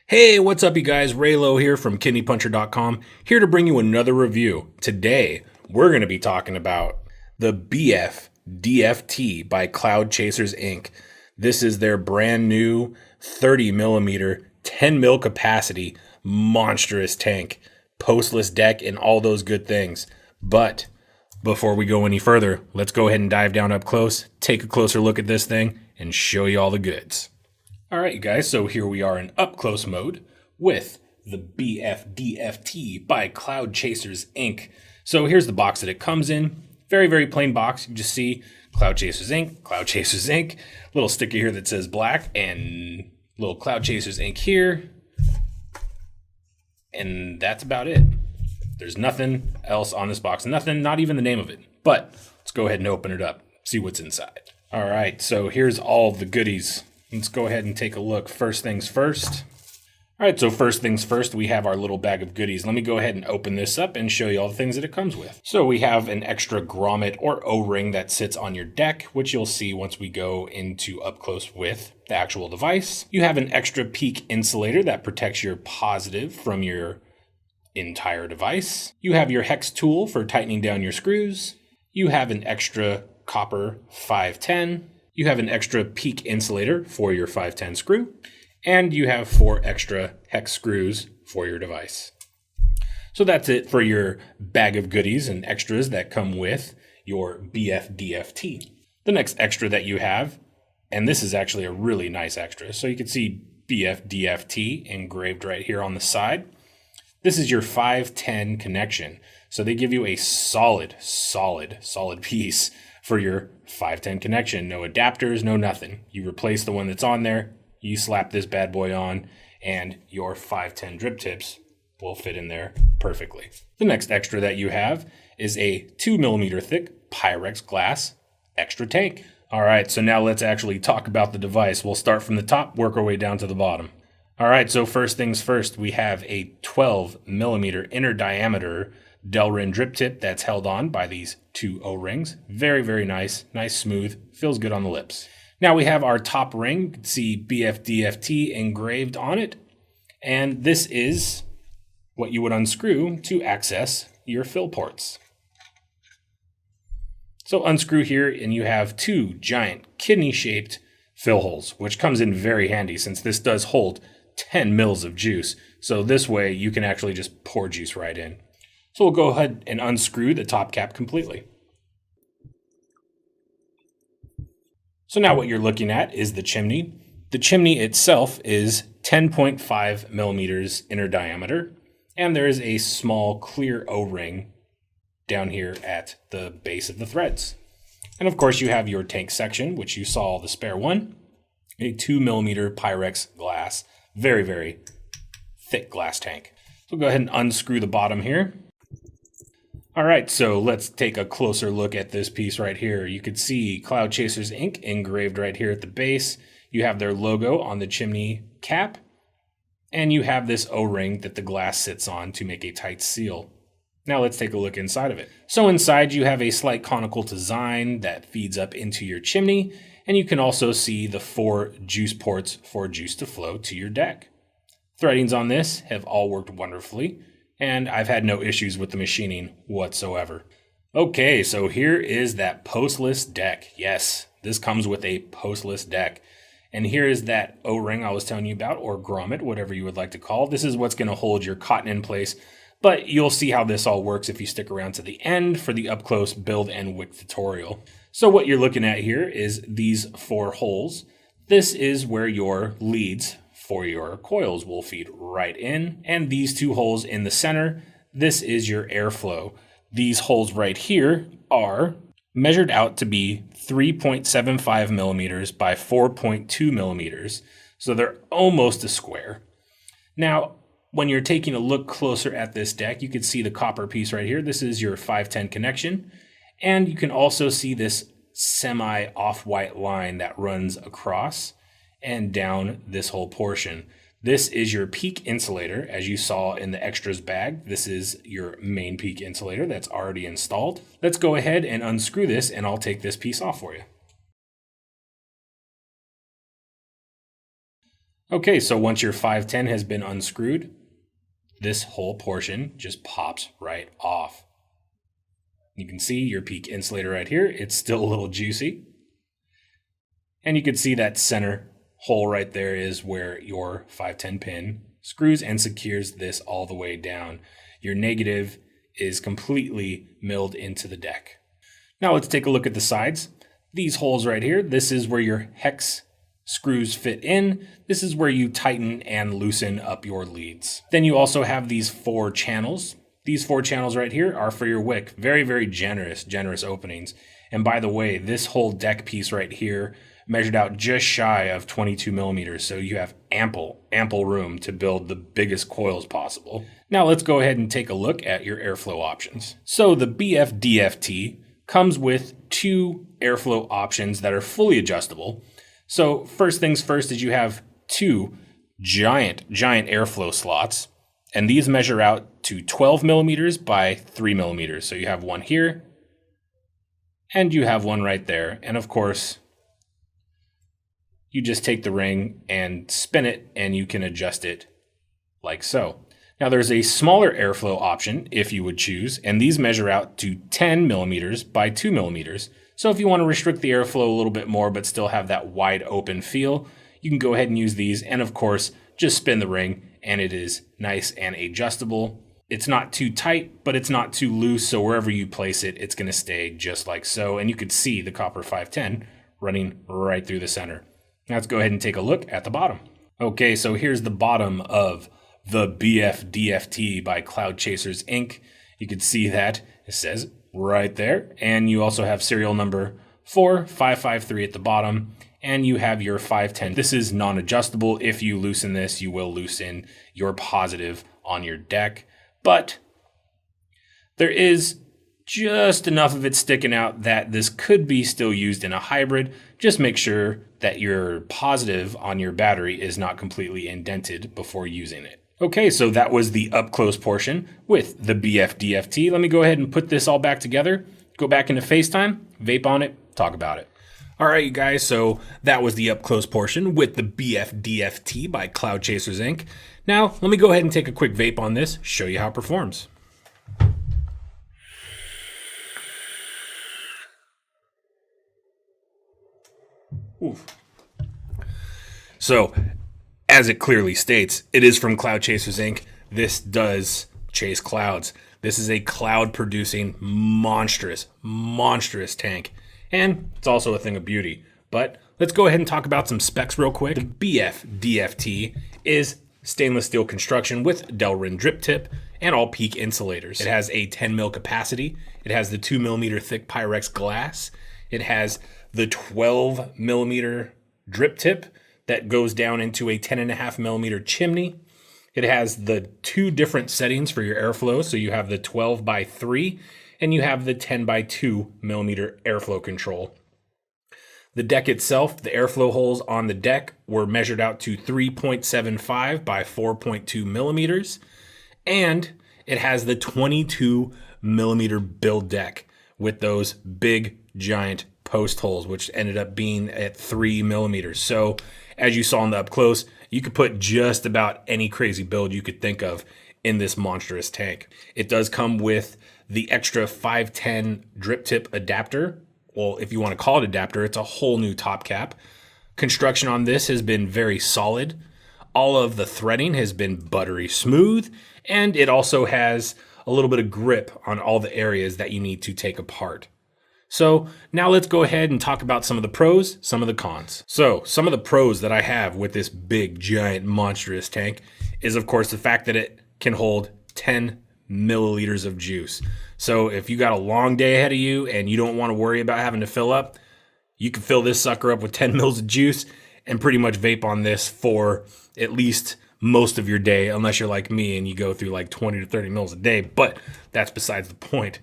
Hey, what's up you guys? Raylo here from kidneypuncher.com, here to bring you another review. Today, we're going to be talking about the BF DFT by Cloud Chasers Inc. This is their brand new 30 millimeter, 10 mil capacity, monstrous tank, postless deck, and all those good things. But before we go any further, let's go ahead and dive down up close, take a closer look at this thing, and show you all the goods. All right, you guys, so here we are in up close mode with the BF DFT by Cloud Chasers Inc. So here's the box that it comes in. Very, very plain box. You just see Cloud Chasers Inc., Cloud Chasers Inc. Little sticker here that says black and little Cloud Chasers Inc. here. And that's about it. There's nothing else on this box. Nothing, not even the name of it. But let's go ahead and open it up, see what's inside. All right, so here's all the goodies. Let's go ahead and take a look. First things first. All right, so first things first, we have our little bag of goodies. Let me go ahead and open this up and show you all the things that it comes with. So we have an extra grommet or O-ring that sits on your deck, which you'll see once we go into up close with the actual device. You have an extra peak insulator that protects your positive from your entire device. You have your hex tool for tightening down your screws. You have an extra copper 510. You have an extra peak insulator for your 510 screw, and you have 4 extra hex screws for your device. So that's it for your bag of goodies and extras that come with your BF DFT. The next extra that you have, and this is actually a really nice extra, so you can see BF DFT engraved right here on the side. This is your 510 connection. So they give you a solid piece for your 510 connection. No adapters, no nothing. You replace the one that's on there, you slap this bad boy on, and your 510 drip tips will fit in there perfectly. The next extra that you have is a 2 millimeter thick Pyrex Glass extra tank. All right, so now let's actually talk about the device. We'll start from the top, work our way down to the bottom. All right, so first things first, we have a 12 millimeter inner diameter Delrin drip tip that's held on by these 2 O-rings. Very, very nice. Nice, smooth. Feels good on the lips. Now we have our top ring. You can see BF DFT engraved on it. And this is what you would unscrew to access your fill ports. So unscrew here and you have 2 giant kidney-shaped fill holes, which comes in very handy since this does hold 10 mils of juice. So this way you can actually just pour juice right in. So we'll go ahead and unscrew the top cap completely. So now what you're looking at is the chimney. The chimney itself is 10.5 millimeters inner diameter, and there is a small clear O-ring down here at the base of the threads. And of course you have your tank section, which you saw the spare one, a 2 millimeter Pyrex glass, very, very thick glass tank. So we'll go ahead and unscrew the bottom here. All right, so let's take a closer look at this piece right here. You can see Cloud Chasers Inc. engraved right here at the base. You have their logo on the chimney cap, and you have this O-ring that the glass sits on to make a tight seal. Now let's take a look inside of it. So inside you have a slight conical design that feeds up into your chimney, and you can also see the 4 juice ports for juice to flow to your deck. Threadings on this have all worked wonderfully, and I've had no issues with the machining whatsoever. Okay, so here is that postless deck. Yes, this comes with a postless deck. And here is that O-ring I was telling you about, or grommet, whatever you would like to call. This is what's going to hold your cotton in place, but you'll see how this all works if you stick around to the end for the up-close build and wick tutorial. So what you're looking at here is these 4 holes. This is where your leads for your coils will feed right in, and these 2 holes in the center, this is your airflow. These holes right here are measured out to be 3.75 millimeters by 4.2 millimeters, so they're almost a square. Now, when you're taking a look closer at this deck, you can see the copper piece right here. This is your 510 connection, and you can also see this semi off-white line that runs across and down this whole portion. This is your peak insulator, as you saw in the extras bag. This is your main peak insulator that's already installed. Let's go ahead and unscrew this, and I'll take this piece off for you. Okay, so once your 510 has been unscrewed, this whole portion just pops right off. You can see your peak insulator right here. It's still a little juicy. And you can see that center hole right there is where your 510 pin screws and secures this all the way down. Your negative is completely milled into the deck. Now let's take a look at the sides. These holes right here, this is where your hex screws fit in. This is where you tighten and loosen up your leads. Then you also have these 4 channels. These 4 channels right here are for your wick. Very, very generous openings. And by the way, this whole deck piece right here measured out just shy of 22 millimeters. So you have ample room to build the biggest coils possible. Now let's go ahead and take a look at your airflow options. So the BF DFT comes with 2 airflow options that are fully adjustable. So first things first is you have 2 giant airflow slots, and these measure out to 12 millimeters by 3 millimeters. So you have one here, and you have one right there. And of course, you just take the ring and spin it, and you can adjust it like so. Now there's a smaller airflow option if you would choose, and these measure out to 10 millimeters by 2 millimeters. So if you want to restrict the airflow a little bit more but still have that wide open feel, you can go ahead and use these, and of course just spin the ring and it is nice and adjustable. It's not too tight, but it's not too loose, so wherever you place it, it's going to stay just like so. And you could see the copper 510 running right through the center. Now let's go ahead and take a look at the bottom. Okay, so here's the bottom of the BF DFT by Cloud Chasers Inc. You can see that it says right there, and you also have serial number 4553 at the bottom, and you have your 510. This is non-adjustable. If you loosen this, you will loosen your positive on your deck, but there is just enough of it sticking out that this could be still used in a hybrid. Just make sure that your positive on your battery is not completely indented before using it. Okay, so that was the up close portion with the BF DFT. Let me go ahead and put this all back together, go back into FaceTime, vape on it, talk about it. All right, you guys, so that was the up close portion with the BF DFT by Cloud Chasers Inc. Now, let me go ahead and take a quick vape on this, show you how it performs. Oof. So, as it clearly states, it is from Cloud Chasers Inc. This does chase clouds. This is a cloud producing monstrous tank. And it's also a thing of beauty. But let's go ahead and talk about some specs real quick. The BF DFT is stainless steel construction with Delrin drip tip and all peak insulators. It has a 10 mil capacity. It has the 2 millimeter thick Pyrex glass. It has the 12 millimeter drip tip that goes down into a 10.5 millimeter chimney. It has the 2 different settings for your airflow. So you have the 12 by 3 and you have the 10 by 2 millimeter airflow control. The deck itself, the airflow holes on the deck were measured out to 3.75 by 4.2 millimeters. And it has the 22 millimeter build deck with those big giant post holes, which ended up being at 3 millimeters. So as you saw in the up close, you could put just about any crazy build you could think of in this monstrous tank. It does come with the extra 510 drip tip adapter. Well, if you want to call it adapter, it's a whole new top cap. Construction on this has been very solid. All of the threading has been buttery smooth, and it also has a little bit of grip on all the areas that you need to take apart. So now let's go ahead and talk about some of the pros, some of the cons. So some of the pros that I have with this big, giant, monstrous tank is, of course, the fact that it can hold 10 milliliters of juice. So if you got a long day ahead of you and you don't want to worry about having to fill up, you can fill this sucker up with 10 mils of juice and pretty much vape on this for at least most of your day, unless you're like me and you go through like 20 to 30 mils a day, but that's besides the point.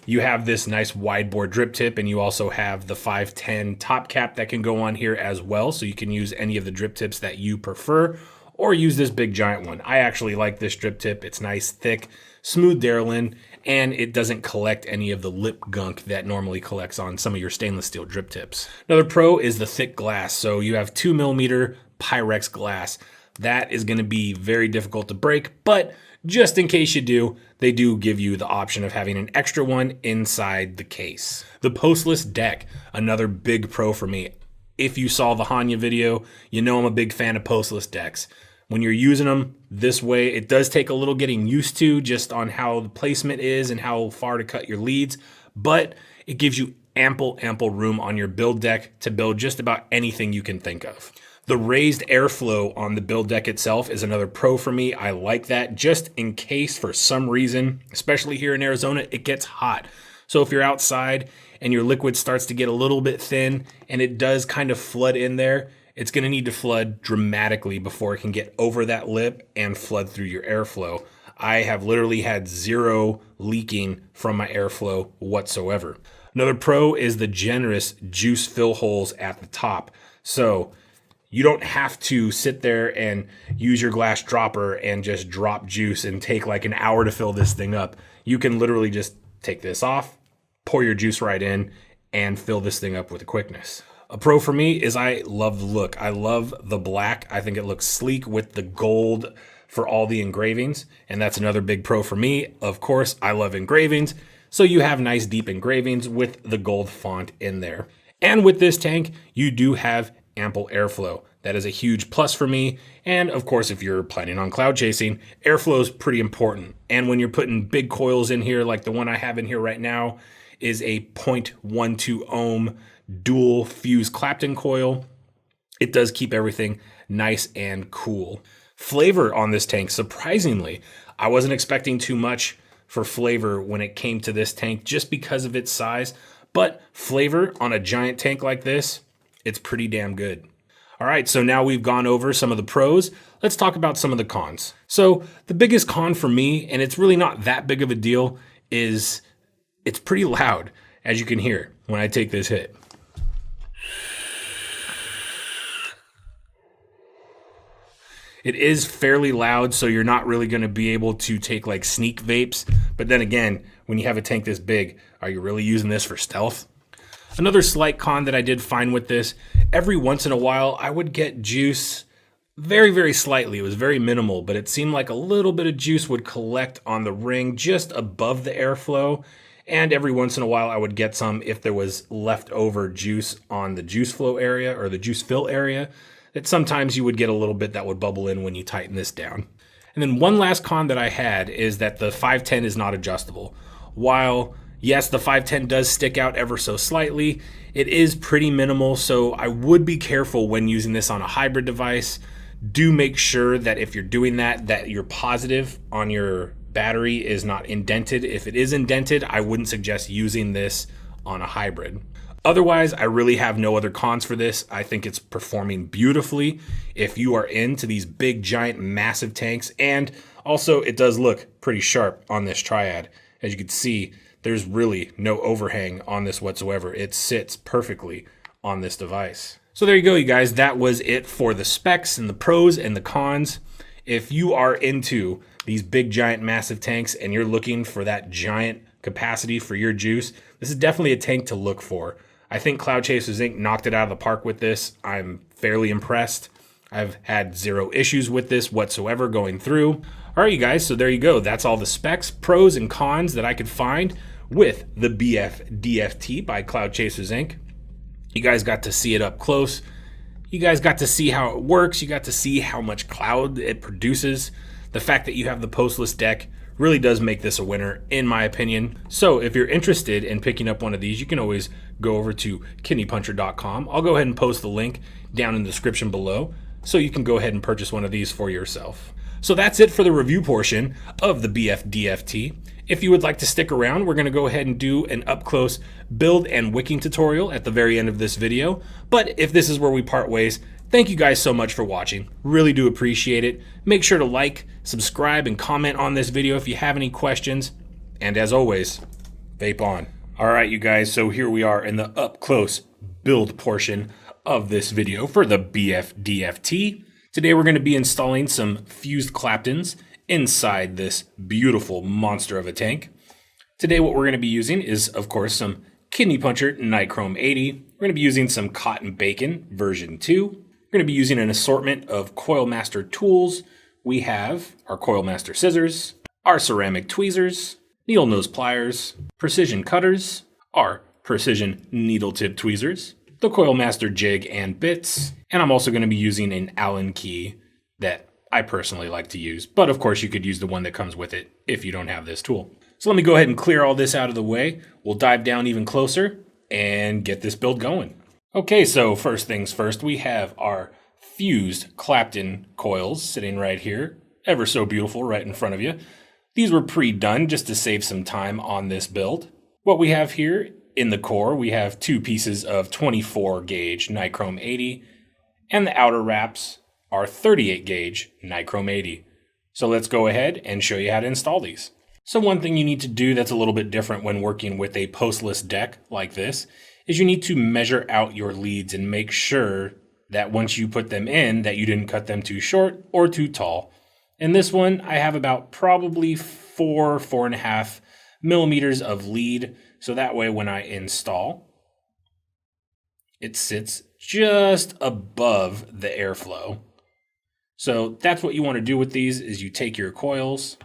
You have this nice Widebore drip tip, and you also have the 510 top cap that can go on here as well, so you can use any of the drip tips that you prefer, or use this big giant one. I actually like this drip tip. It's nice, thick, smooth Delrin, and it doesn't collect any of the lip gunk that normally collects on some of your stainless steel drip tips. Another pro is the thick glass. So you have 2 millimeter Pyrex Glass. That is going to be very difficult to break, but just in case you do, they do give you the option of having an extra one inside the case. The Postless Deck, another big pro for me. If you saw the Hanya video, you know I'm a big fan of Postless Decks. When you're using them this way, it does take a little getting used to just on how the placement is and how far to cut your leads, but it gives you ample room on your build deck to build just about anything you can think of. The raised airflow on the build deck itself is another pro for me. I like that just in case for some reason, especially here in Arizona, it gets hot. So if you're outside and your liquid starts to get a little bit thin and it does kind of flood in there, it's going to need to flood dramatically before it can get over that lip and flood through your airflow. I have literally had zero leaking from my airflow whatsoever. Another pro is the generous juice fill holes at the top. So you don't have to sit there and use your glass dropper and just drop juice and take like an hour to fill this thing up. You can literally just take this off, pour your juice right in, and fill this thing up with a quickness. A pro for me is I love the look. I love the black. I think it looks sleek with the gold for all the engravings, and that's another big pro for me. Of course, I love engravings, so you have nice deep engravings with the gold font in there. And with this tank, you do have ample airflow. That is a huge plus for me. And of course, if you're planning on cloud chasing, airflow is pretty important. And when you're putting big coils in here, like the one I have in here right now, is a 0.12 ohm dual fuse Clapton coil. It does keep everything nice and cool. Flavor on this tank, surprisingly, I wasn't expecting too much for flavor when it came to this tank just because of its size, but flavor on a giant tank like this, it's pretty damn good. All right, so now we've gone over some of the pros. Let's talk about some of the cons. So the biggest con for me, and it's really not that big of a deal, is it's pretty loud, as you can hear when I take this hit. It is fairly loud, so you're not really going to be able to take like sneak vapes. But then again, when you have a tank this big, are you really using this for stealth? Another slight con that I did find with this, every once in a while, I would get juice very slightly. It was very minimal, but it seemed like a little bit of juice would collect on the ring just above the airflow. And every once in a while, I would get some if there was leftover juice on the juice flow area or the juice fill area. That sometimes you would get a little bit that would bubble in when you tighten this down. And then one last con that I had is that the 510 is not adjustable. While yes, the 510 does stick out ever so slightly, it is pretty minimal, so I would be careful when using this on a hybrid device. Do make sure that if you're doing that, that your positive on your battery is not indented. If it is indented, I wouldn't suggest using this on a hybrid. Otherwise, I really have no other cons for this. I think it's performing beautifully if you are into these big, giant, massive tanks. And also, it does look pretty sharp on this Triad. As you can see, there's really no overhang on this whatsoever. It sits perfectly on this device. So there you go, you guys. That was it for the specs and the pros and the cons. If you are into these big, giant, massive tanks and you're looking for that giant capacity for your juice, this is definitely a tank to look for. I think Cloud Chasers Inc. knocked it out of the park with this. I'm fairly impressed. I've had zero issues with this whatsoever going through. All right, you guys, so there you go. That's all the specs, pros, and cons that I could find with the BF DFT by Cloud Chasers Inc. You guys got to see it up close. You guys got to see how it works. You got to see how much cloud it produces. The fact that you have the Postless Deck really does make this a winner, in my opinion. So if you're interested in picking up one of these, you can always go over to kidneypuncher.com. I'll go ahead and post the link down in the description below, so you can go ahead and purchase one of these for yourself. So that's it for the review portion of the BF DFT. If you would like to stick around, we're going to go ahead and do an up-close build and wicking tutorial at the very end of this video. But if this is where we part ways, thank you guys so much for watching. Really do appreciate it. Make sure to like, subscribe, and comment on this video if you have any questions. And as always, vape on. All right, you guys, so here we are in the up-close build portion of this video for the BF DFT. Today we're going to be installing some fused Claptons inside this beautiful monster of a tank. Today what we're going to be using is, of course, some Kidney Puncher Nichrome 80. We're going to be using some Cotton Bacon version 2. We're going to be using an assortment of Coil Master tools. We have our Coil Master scissors, our ceramic tweezers, needle nose pliers, precision cutters, our precision needle tip tweezers, the Coil Master jig and bits, and I'm also going to be using an Allen key that I personally like to use, but of course you could use the one that comes with it if you don't have this tool. So let me go ahead and clear all this out of the way. We'll dive down even closer and get this build going. Okay, so first things first, we have our fused Clapton coils sitting right here, ever so beautiful right in front of you. These were pre-done just to save some time on this build. What we have here in the core, we have two pieces of 24 gauge nichrome 80, and the outer wraps are 38 gauge nichrome 80. So let's go ahead and show you how to install these. So one thing you need to do that's a little bit different when working with a postless deck like this is you need to measure out your leads and make sure that once you put them in that you didn't cut them too short or too tall. In this one, I have about probably 4.5 millimeters of lead. So that way when I install, it sits just above the airflow. So that's what you want to do with these is you take your coils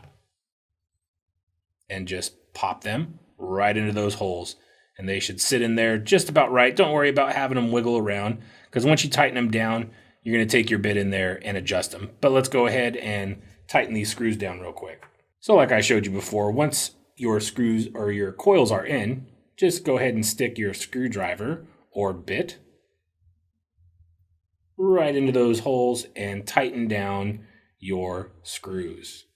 and just pop them right into those holes. And they should sit in there just about right. Don't worry about having them wiggle around because once you tighten them down, you're going to take your bit in there and adjust them. But let's go ahead and tighten these screws down real quick. So like I showed you before, once your screws or your coils are in, just go ahead and stick your screwdriver or bit right into those holes and tighten down your screws.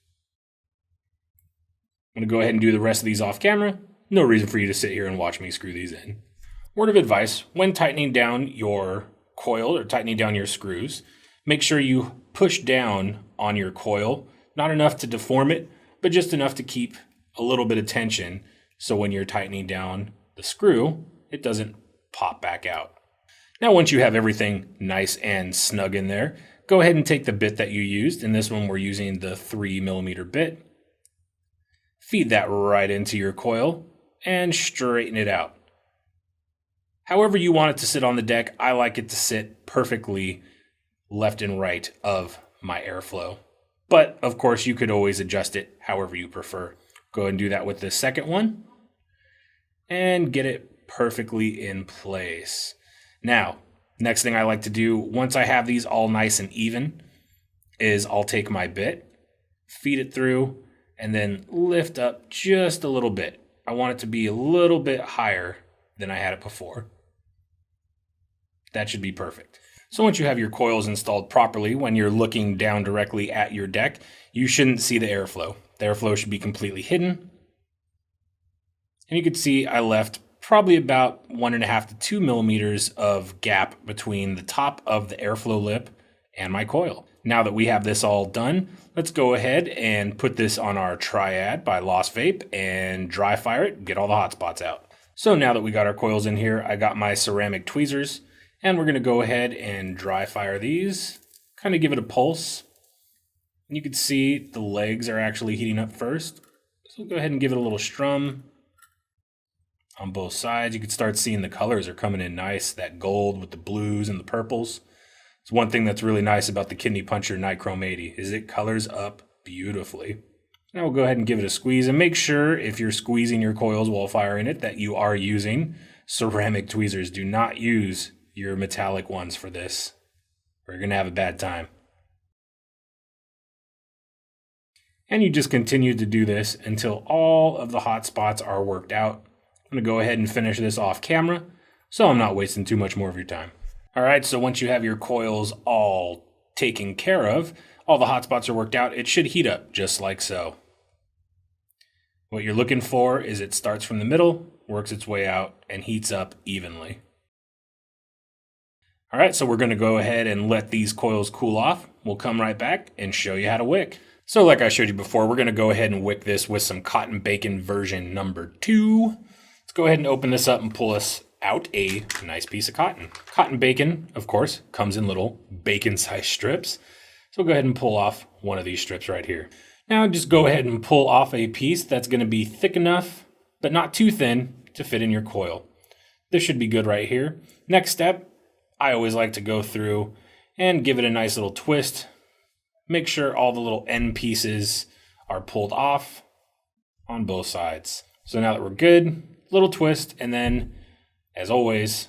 I'm going to go ahead and do the rest of these off camera. No reason for you to sit here and watch me screw these in. Word of advice, when tightening down your coil or tightening down your screws, make sure you push down on your coil, not enough to deform it, but just enough to keep a little bit of tension so when you're tightening down the screw, it doesn't pop back out. Now once you have everything nice and snug in there, go ahead and take the bit that you used. In this one we're using the 3mm bit. Feed that right into your coil and straighten it out. However you want it to sit on the deck, I like it to sit perfectly left and right of my airflow. But of course you could always adjust it however you prefer. Go ahead and do that with the second one and get it perfectly in place. Now, next thing I like to do once I have these all nice and even is I'll take my bit, feed it through, and then lift up just a little bit. I want it to be a little bit higher than I had it before. That should be perfect. So once you have your coils installed properly, when you're looking down directly at your deck, you shouldn't see the airflow. The airflow should be completely hidden. And you can see I left probably about 1.5 to 2 millimeters of gap between the top of the airflow lip and my coil. Now that we have this all done, let's go ahead and put this on our Triad by Lost Vape and dry fire it, get all the hot spots out. So now that we got our coils in here, I got my ceramic tweezers and we're going to go ahead and dry fire these, kind of give it a pulse. And you can see the legs are actually heating up first. So go ahead and give it a little strum on both sides. You can start seeing the colors are coming in nice, that gold with the blues and the purples. It's one thing that's really nice about the Kidney Puncher Nichrome 80 is it colors up beautifully. Now we'll go ahead and give it a squeeze and make sure if you're squeezing your coils while firing it that you are using ceramic tweezers. Do not use your metallic ones for this, or you're going to have a bad time. And you just continue to do this until all of the hot spots are worked out. I'm going to go ahead and finish this off camera so I'm not wasting too much more of your time. All right, so once you have your coils all taken care of, all the hot spots are worked out, it should heat up just like so. What you're looking for is it starts from the middle, works its way out, and heats up evenly. All right, so we're going to go ahead and let these coils cool off. We'll come right back and show you how to wick. So like I showed you before, we're going to go ahead and wick this with some cotton bacon version number 2. Let's go ahead and open this up and pull us out a nice piece of cotton. Cotton bacon, of course, comes in little bacon-sized strips. So we'll go ahead and pull off one of these strips right here. Now just go ahead and pull off a piece that's going to be thick enough, but not too thin, to fit in your coil. This should be good right here. Next step, I always like to go through and give it a nice little twist. Make sure all the little end pieces are pulled off on both sides. So now that we're good, little twist, and then, as always,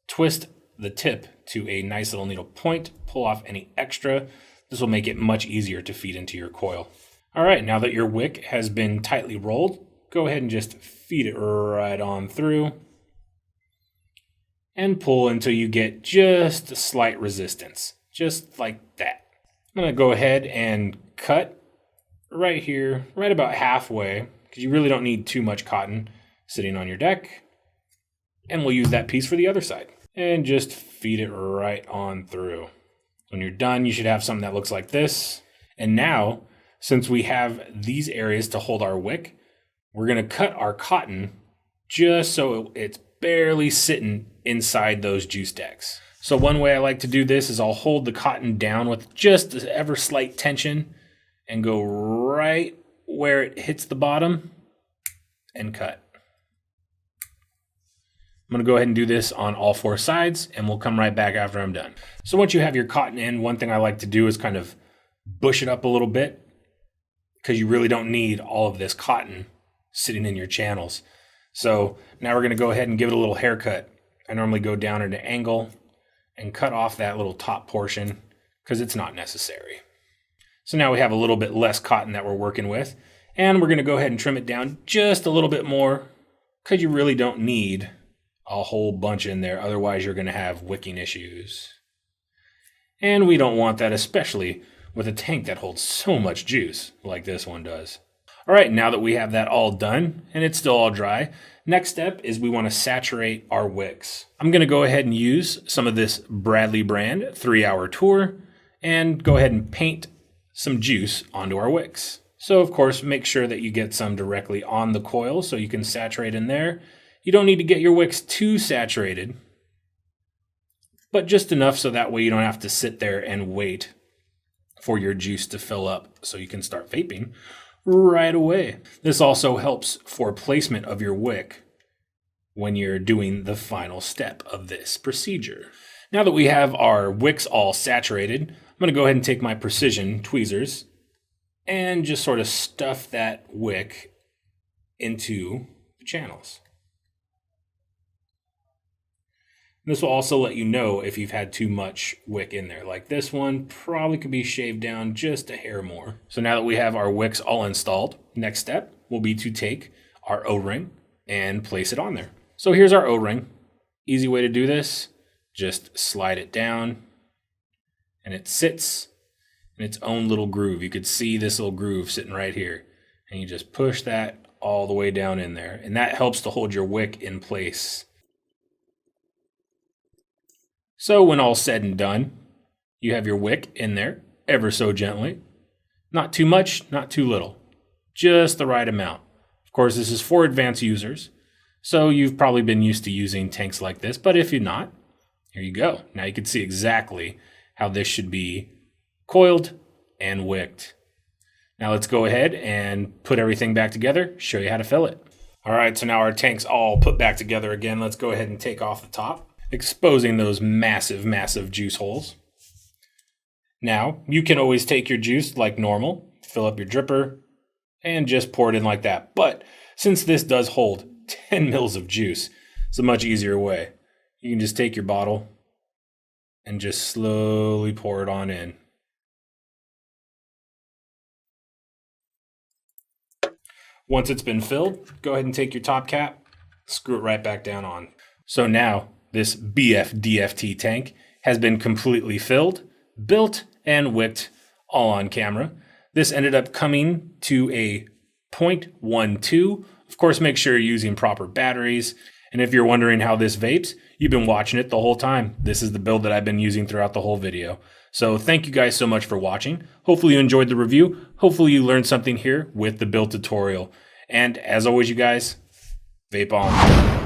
twist the tip to a nice little needle point, pull off any extra. This will make it much easier to feed into your coil. All right, now that your wick has been tightly rolled, go ahead and just feed it right on through and pull until you get just a slight resistance, just like that. I'm gonna go ahead and cut right here, right about halfway, because you really don't need too much cotton sitting on your deck. And we'll use that piece for the other side. And just feed it right on through. When you're done, you should have something that looks like this. And now, since we have these areas to hold our wick, we're gonna cut our cotton just so it's barely sitting inside those juice decks. So one way I like to do this is I'll hold the cotton down with just ever slight tension and go right where it hits the bottom and cut. I'm gonna go ahead and do this on all four sides, and we'll come right back after I'm done. So once you have your cotton in, one thing I like to do is kind of bush it up a little bit, because you really don't need all of this cotton sitting in your channels. So now we're gonna go ahead and give it a little haircut. I normally go down at an angle and cut off that little top portion because it's not necessary. So now we have a little bit less cotton that we're working with, and we're gonna go ahead and trim it down just a little bit more, because you really don't need a whole bunch in there. Otherwise, you're gonna have wicking issues. And we don't want that, especially with a tank that holds so much juice like this one does. All right, now that we have that all done and it's still all dry, next step is we want to saturate our wicks. I'm going to go ahead and use some of this Bradley brand 3-hour tour and go ahead and paint some juice onto our wicks. So of course, make sure that you get some directly on the coil so you can saturate in there. You don't need to get your wicks too saturated, but just enough so that way you don't have to sit there and wait for your juice to fill up so you can start vaping right away. This also helps for placement of your wick when you're doing the final step of this procedure. Now that we have our wicks all saturated, I'm going to go ahead and take my precision tweezers and just sort of stuff that wick into the channels. This will also let you know if you've had too much wick in there. Like this one probably could be shaved down just a hair more. So now that we have our wicks all installed, next step will be to take our O-ring and place it on there. So here's our O-ring. Easy way to do this, just slide it down and it sits in its own little groove. You could see this little groove sitting right here, and you just push that all the way down in there, and that helps to hold your wick in place. So when all's said and done, you have your wick in there ever so gently. Not too much, not too little. Just the right amount. Of course, this is for advanced users, so you've probably been used to using tanks like this, but if you're not, here you go. Now you can see exactly how this should be coiled and wicked. Now let's go ahead and put everything back together, show you how to fill it. All right, so now our tank's all put back together again. Let's go ahead and take off the top, exposing those massive, massive juice holes. Now, you can always take your juice like normal, fill up your dripper, and just pour it in like that. But since this does hold 10 mils of juice, it's a much easier way. You can just take your bottle and just slowly pour it on in. Once it's been filled, go ahead and take your top cap, screw it right back down on. So now, this BF DFT tank has been completely filled, built, and wicked all on camera. This ended up coming to a 0.12. Of course, make sure you're using proper batteries. And if you're wondering how this vapes, you've been watching it the whole time. This is the build that I've been using throughout the whole video. So thank you guys so much for watching. Hopefully you enjoyed the review. Hopefully you learned something here with the build tutorial. And as always, you guys, vape on.